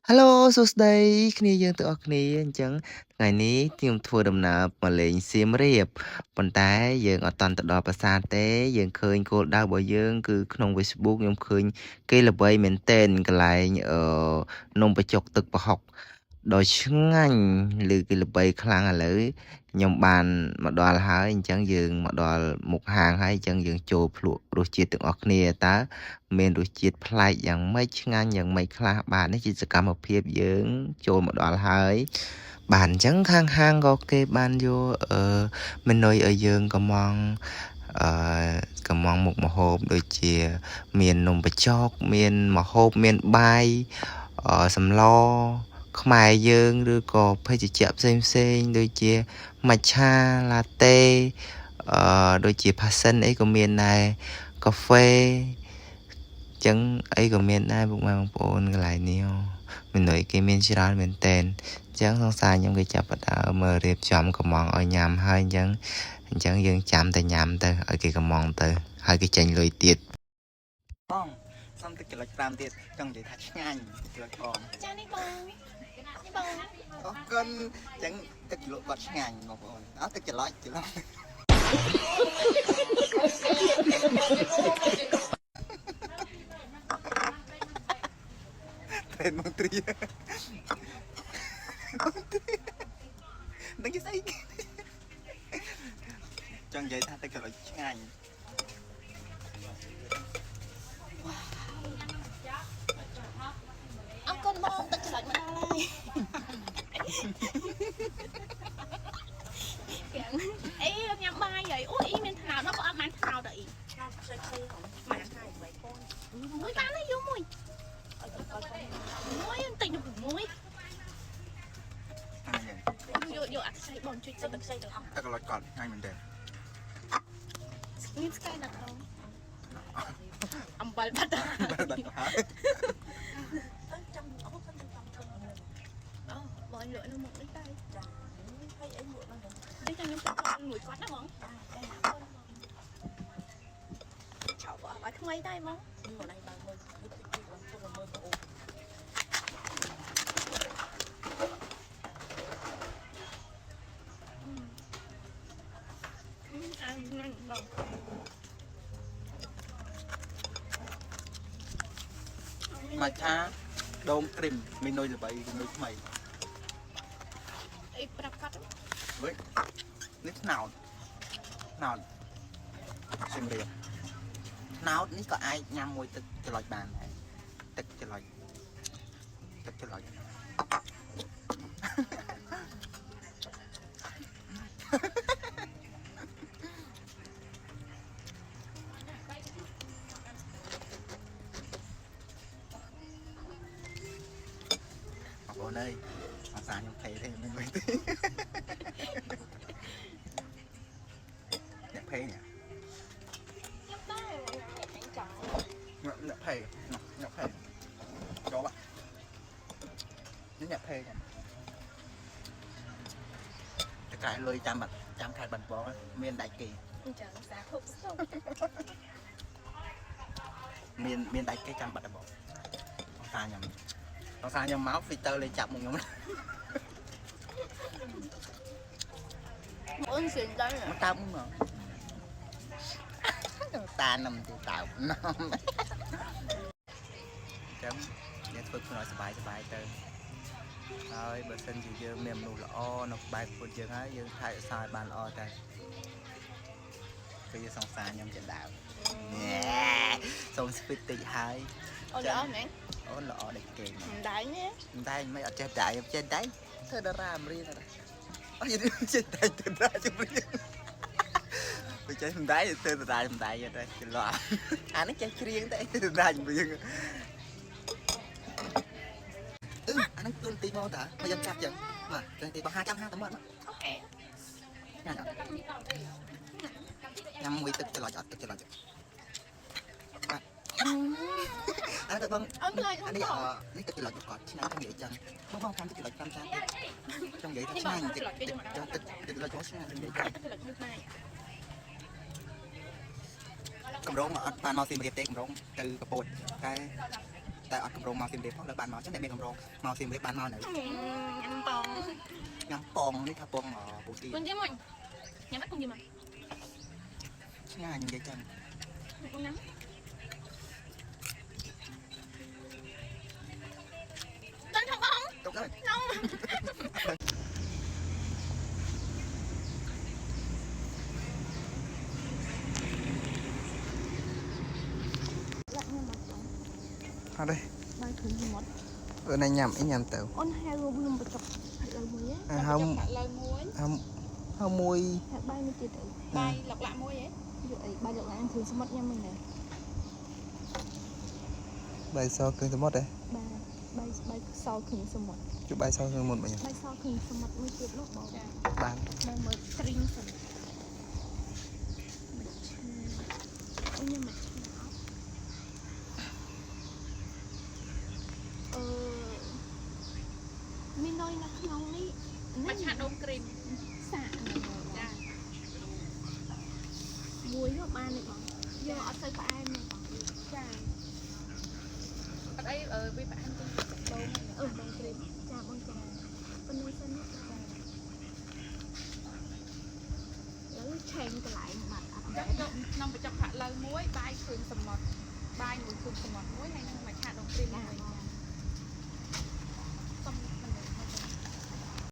Hello សួស្តីគ្នាយើងទាំងអស់គ្នាអញ្ចឹងថ្ងៃនេះខ្ញុំធ្វើដំណើរមកលេងសៀមរាបប៉ុន្តែយើងអត់តាន់ទៅដល់ប្រាសាទទេយើងឃើញគោលដៅរបស់យើងគឺក្នុង Facebook ខ្ញុំឃើញគេល្បីមែនទែនកន្លែងនំបញ្ចុកទឹកប្រហុកដ៏ឆ្ងាញ់ឬគេល្បីខ្លាំងឥឡូវខ្ញុំបានមកដល់ហើយអញ្ចឹងយើងមកដល់មុខហាងហើយអញ្ចឹងយើងចូលភ្លក់រសជាតិទាំងអស់គ្នាតើមានរសជាតិប្លែកយ៉ាងម៉េចឆ្ងាញ់យ៉ាងម៉េចខ្លះបាទនេះជាសកម្មភាពយើងចូលមកដល់ហើយបាទអញ្ចឹងខាងហាងក៏គេបានយកមេនុយឲ្យយើងអឺកំងមុខម្ហូបដូចជាមាននំបញ្ចុកមានម្ហូបមានបាយសម្លខ្មែរយើងឬក៏ភេសជ្ជៈផ្សេងៗដូចជា matcha latte ដូចជា passion អីក៏មានដែរកាហ្វេចឹងអីក៏មានដែរពុកម៉ែបងប្អូនកន្លែងនេះមនុស្សគេមានច្រើនមែនតែនចឹងសង្សារខ្ញុំគេចាប់ផ្ដើមមើលរៀបចំកំងឲ្យញ៉ាំហើយអញ្ចឹងយើងចាំតែញ៉ាំទៅឲ្យគេកំងទៅហើយគេចេញលុយទៀតបងសុំទឹកចលុច5ទៀតចង់និយាយថាឆ្ងាញ់ចលុចបងចានេះបងអរគុណចឹងទឹកចលុចគាត់ឆ្ងាញ់បងប្អូនអត់ទឹកចលុចTên mong tri Đừng cái gì Chẳng vậy ta cái loại ngành Ông con mong tật sạch mà đau lại Ý nhắm bay vậy ui ý mình nào nó có ăn thảo đấy mà mũi bán nó vô mùi mũi tình được mũi vô ăn say bòn chui say được say được không cái loại còn ngay mình đẹp Nguyên sky đặt không ông bal bắt bọn lửa nó một cái tay đây cho nó con người con đó không chào vợ bà không mấy tay không ở đây bà mời matcha đôm cream mình nuôi là vậy nuôi mày với nít nào xem đi nào nít có ai nhâm môiទឹកcho loại bàn nàyទឹកcho loại Ôn ơi, mà xa nhung thấy thêm mình mới tí Nhạc phê nhỉ? Nhạc phê Cho bạn Nhạc phê nhỉ? Cái lôi chăm khai bật bó miền đại kỳ miền đại kỳ chăm bật bó xa nhầm còn sao nhầm máu filter lên chậm một nhóm ơn xịn đây nè nó tâm mà ta nằm từ tạo nằm chấm đểฝึกnóiสบายទៅហើយបើសិនជាយើងមានមនុស្សល្អនៅក្បែរខ្លួនយើងហើយយើងថែរក្សាឲ្យបានល្អតែគឺសង្សារខ្ញុំចិនដើមសូមស្ពីតតិចហើយអូនល្អមែនអូនល្អដូចគេមិនដែរញ៉េមិនដែរមិនអត់ចេះដែរចេះដែរធ្វើតារាមរៀនដែរអត់ចេះតែធ្វើតារាជំរៀនបើចេះមិនដែរធ្វើតារាមិនដែរទេច្រឡំអានេះចេះច្រៀងតែធ្វើតារាជំរៀនអានេះទូនទីមកតាមកយកចាប់ចឹងបាទចឹងទីបង្ហាចាំហាតែមកអូខេញ៉ាំមួយទឹកច្រឡំអត់ទឹកច្រឡំបាទអាទៅបងនេះនេះទឹកច្រឡំគាត់ឆ្ងាញ់និយាយចឹងបងតាមទឹកច្រឡំ5ចានទៀតចង់និយាយថាឆ្ងាញ់ទឹកច្រឡំឆ្ងាញ់និយាយកម្រងអត់បានមកស៊ីមរៀបទេកម្រងទៅកពតតែ តែអត់កម្រងមកសៀមរាបផងលើបានមកចឹងតែមានកម្រងមកសៀមរាបបានមកនៅ nhắm bông ញ៉ាំប៉ងនេះថាប៉ងពូទី con chứ mình nhắm bắt con gì mà ឆ្ងាញ់និយាយចឹង con nhắm tên thằng bông ទុកទៅ không lại nhưng mà អត់ទេ bài thử gì mất នេះញ៉ាំអីញ៉ាំទៅ ôn hai rồi vừa một chọc hạt lời muối á ហើម hạt lời muối ហើមួយ hạt bay mới tiệt tử À. bay lọc lại muối ấy ví dụ bay lọc lại ăn thường sẽ mất nha mình này បាយសគ្រឿងសមុទ្រទេ bay bay sau thường sẽ mất ជួយបាយសគ្រឿងសមុទ្រមកញ៉ាំ bay sau thường sẽ mất mới tiệt lúc bỏ បាន mà mở string phần ôi nhưng mà mình nói là không đi Bạch hạt đông cream xạ Dạ muối nước ba này bằng giờ ở xây phải ai này Dạ ở đây ở với bạn ăn đông đông cream trà bông trà bên nơi xanh nhất tràแล้วแทงกันหลายบาท chắc nông phải chọc hạt lời muối bay thường sầm mọt bay mùi thường sầm mọt muối hay nhưng mà hạt đông cream này